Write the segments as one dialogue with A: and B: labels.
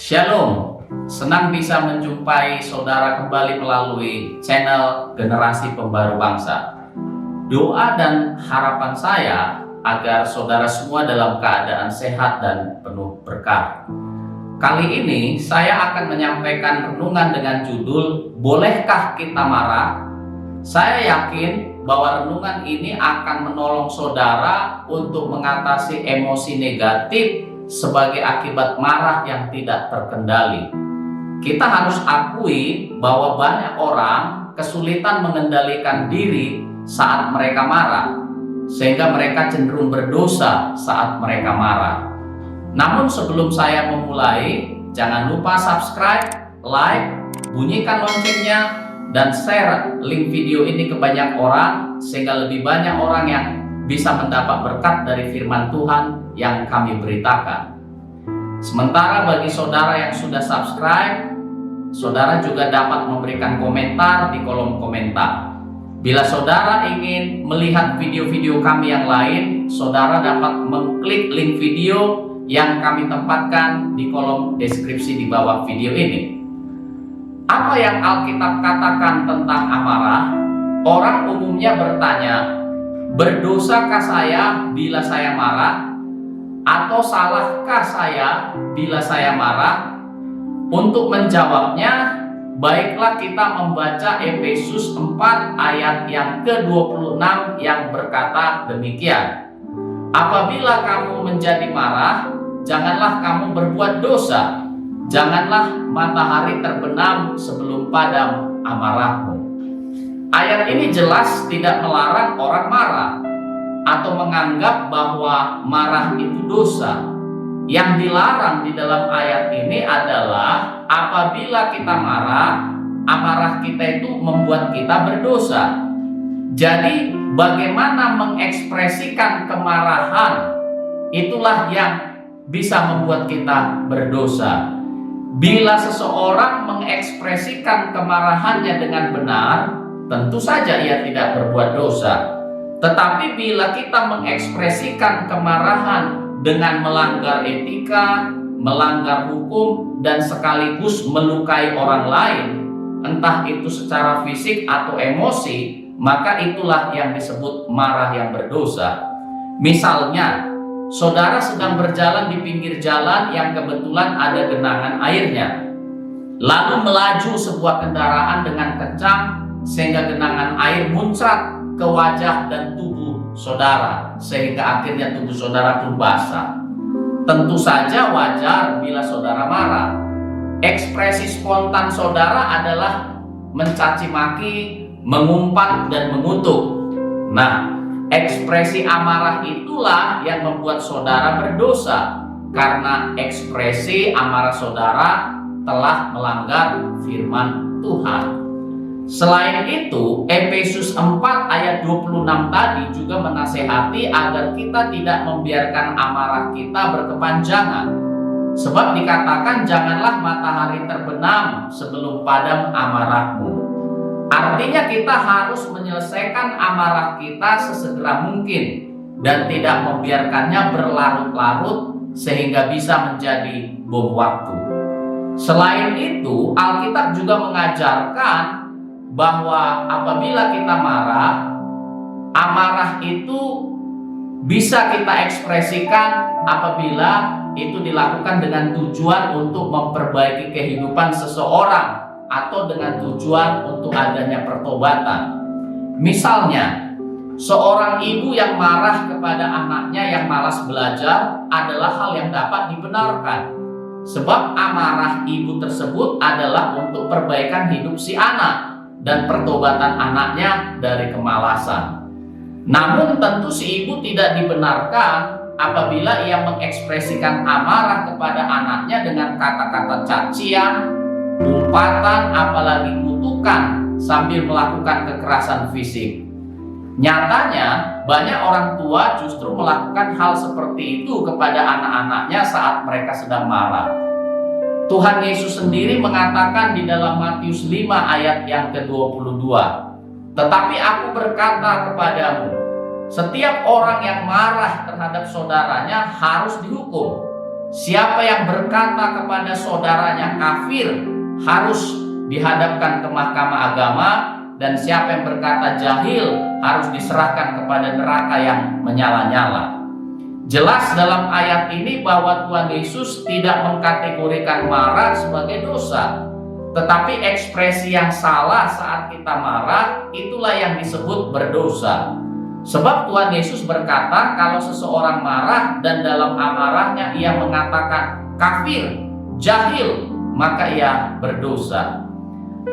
A: Shalom, senang bisa menjumpai saudara kembali melalui channel Generasi Pembaru Bangsa. Doa dan harapan saya agar saudara semua dalam keadaan sehat dan penuh berkah. Kali ini saya akan menyampaikan renungan dengan judul Bolehkah Kita Marah? Saya yakin bahwa renungan ini akan menolong saudara untuk mengatasi emosi negatif sebagai akibat marah yang tidak terkendali. Kita harus akui bahwa banyak orang kesulitan mengendalikan diri saat mereka marah, sehingga mereka cenderung berdosa saat mereka marah. Namun sebelum saya memulai, jangan lupa subscribe, like, bunyikan loncengnya, dan share link video ini ke banyak orang, sehingga lebih banyak orang yang bisa mendapat berkat dari firman Tuhan yang kami beritakan. Sementara bagi saudara yang sudah subscribe, saudara juga dapat memberikan komentar di kolom komentar. Bila saudara ingin melihat video-video kami yang lain, saudara dapat mengklik link video yang kami tempatkan di kolom deskripsi di bawah video ini. Apa yang Alkitab katakan tentang amarah? Orang umumnya bertanya, berdosakah saya bila saya marah? Atau salahkah saya bila saya marah? Untuk menjawabnya, baiklah kita membaca Efesus 4 ayat yang ke-26 yang berkata demikian. Apabila kamu menjadi marah, janganlah kamu berbuat dosa. Janganlah matahari terbenam sebelum padam amarahmu. Ayat ini jelas tidak melarang orang marah atau menganggap bahwa marah itu dosa. Yang dilarang di dalam ayat ini adalah apabila kita marah, amarah kita itu membuat kita berdosa. Jadi bagaimana mengekspresikan kemarahan, itulah yang bisa membuat kita berdosa. Bila seseorang mengekspresikan kemarahannya dengan benar, tentu saja ia tidak berbuat dosa. Tetapi bila kita mengekspresikan kemarahan dengan melanggar etika, melanggar hukum, dan sekaligus melukai orang lain, entah itu secara fisik atau emosi, maka itulah yang disebut marah yang berdosa. Misalnya, saudara sedang berjalan di pinggir jalan yang kebetulan ada genangan airnya, lalu melaju sebuah kendaraan dengan kencang sehingga genangan air muncrat ke wajah dan tubuh saudara, sehingga akhirnya tubuh saudara pun basah. Tentu saja wajar bila saudara marah. Ekspresi spontan saudara adalah mencaci maki, mengumpat, dan mengutuk. Nah, ekspresi amarah itulah yang membuat saudara berdosa, karena ekspresi amarah saudara telah melanggar firman Tuhan. Selain itu, Efesus 4 ayat 26 tadi juga menasehati agar kita tidak membiarkan amarah kita berkepanjangan. Sebab dikatakan janganlah matahari terbenam sebelum padam amarahmu. Artinya kita harus menyelesaikan amarah kita sesegera mungkin dan tidak membiarkannya berlarut-larut sehingga bisa menjadi bom waktu. Selain itu, Alkitab juga mengajarkan bahwa apabila kita marah, amarah itu bisa kita ekspresikan apabila itu dilakukan dengan tujuan untuk memperbaiki kehidupan seseorang atau dengan tujuan untuk adanya pertobatan. Misalnya, seorang ibu yang marah kepada anaknya yang malas belajar adalah hal yang dapat dibenarkan, sebab amarah ibu tersebut adalah untuk perbaikan hidup si anak dan pertobatan anaknya dari kemalasan. Namun tentu si ibu tidak dibenarkan apabila ia mengekspresikan amarah kepada anaknya dengan kata-kata cacian, umpatan, apalagi kutukan sambil melakukan kekerasan fisik. Nyatanya banyak orang tua justru melakukan hal seperti itu kepada anak-anaknya saat mereka sedang marah. Tuhan Yesus sendiri mengatakan di dalam Matius 5 ayat yang ke-22, tetapi aku berkata kepadamu, setiap orang yang marah terhadap saudaranya harus dihukum. Siapa yang berkata kepada saudaranya kafir harus dihadapkan ke mahkamah agama, dan siapa yang berkata jahil harus diserahkan kepada neraka yang menyala-nyala. Jelas dalam ayat ini bahwa Tuhan Yesus tidak mengkategorikan marah sebagai dosa, tetapi ekspresi yang salah saat kita marah itulah yang disebut berdosa. Sebab Tuhan Yesus berkata, kalau seseorang marah dan dalam amarahnya ia mengatakan kafir, jahil, maka ia berdosa.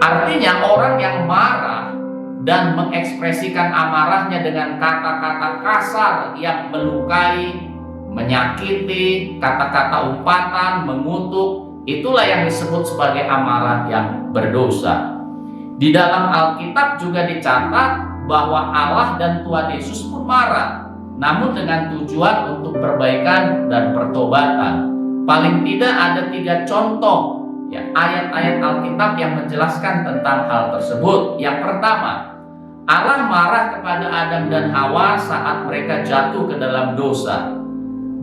A: Artinya orang yang marah dan mengekspresikan amarahnya dengan kata-kata kasar yang melukai, menyakiti, kata-kata umpatan, mengutuk, itulah yang disebut sebagai amarah yang berdosa. Di dalam Alkitab juga dicatat bahwa Allah dan Tuhan Yesus pun marah, namun dengan tujuan untuk perbaikan dan pertobatan. Paling tidak ada 3 contoh ayat-ayat Alkitab yang menjelaskan tentang hal tersebut. Yang pertama, Allah marah kepada Adam dan Hawa saat mereka jatuh ke dalam dosa.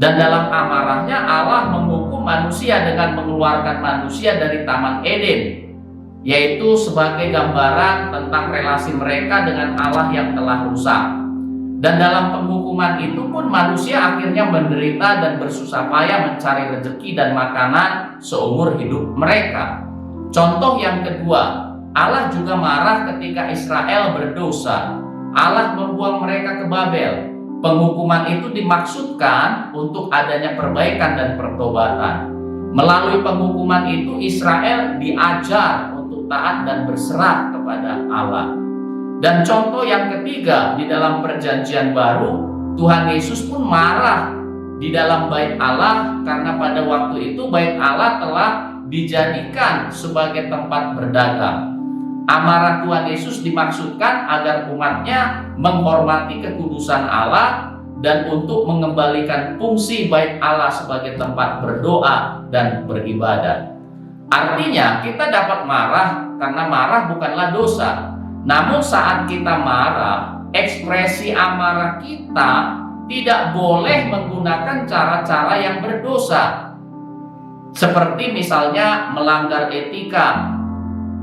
A: Dan dalam amarahnya Allah menghukum manusia dengan mengeluarkan manusia dari Taman Eden, yaitu sebagai gambaran tentang relasi mereka dengan Allah yang telah rusak. Dan dalam penghukuman itu pun manusia akhirnya menderita dan bersusah payah mencari rezeki dan makanan seumur hidup mereka. Contoh yang kedua, Allah juga marah ketika Israel berdosa. Allah membuang mereka ke Babel. Penghukuman itu dimaksudkan untuk adanya perbaikan dan pertobatan. Melalui penghukuman itu Israel diajar taat dan berserah kepada Allah. Dan contoh yang ketiga, di dalam perjanjian baru Tuhan Yesus pun marah di dalam bait Allah, karena pada waktu itu bait Allah telah dijadikan sebagai tempat berdagang. Amarah Tuhan Yesus dimaksudkan agar umatnya menghormati kekudusan Allah dan untuk mengembalikan fungsi bait Allah sebagai tempat berdoa dan beribadah. Artinya kita dapat marah karena marah bukanlah dosa. Namun saat kita marah, ekspresi amarah kita tidak boleh menggunakan cara-cara yang berdosa. Seperti misalnya melanggar etika.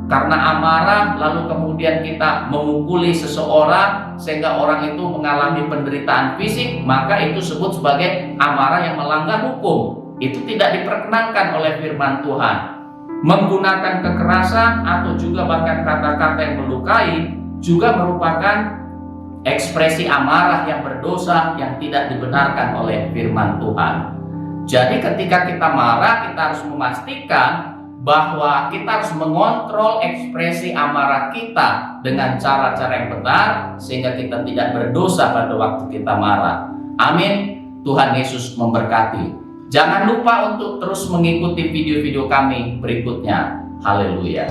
A: Karena amarah lalu kemudian kita memukuli seseorang sehingga orang itu mengalami penderitaan fisik, maka itu disebut sebagai amarah yang melanggar hukum. Itu tidak diperkenankan oleh firman Tuhan. Menggunakan kekerasan atau juga bahkan kata-kata yang melukai juga merupakan ekspresi amarah yang berdosa yang tidak dibenarkan oleh firman Tuhan. Jadi ketika kita marah, kita harus memastikan bahwa kita harus mengontrol ekspresi amarah kita dengan cara-cara yang benar sehingga kita tidak berdosa pada waktu kita marah. Amin. Tuhan Yesus memberkati. Jangan lupa untuk terus mengikuti video-video kami berikutnya. Haleluya.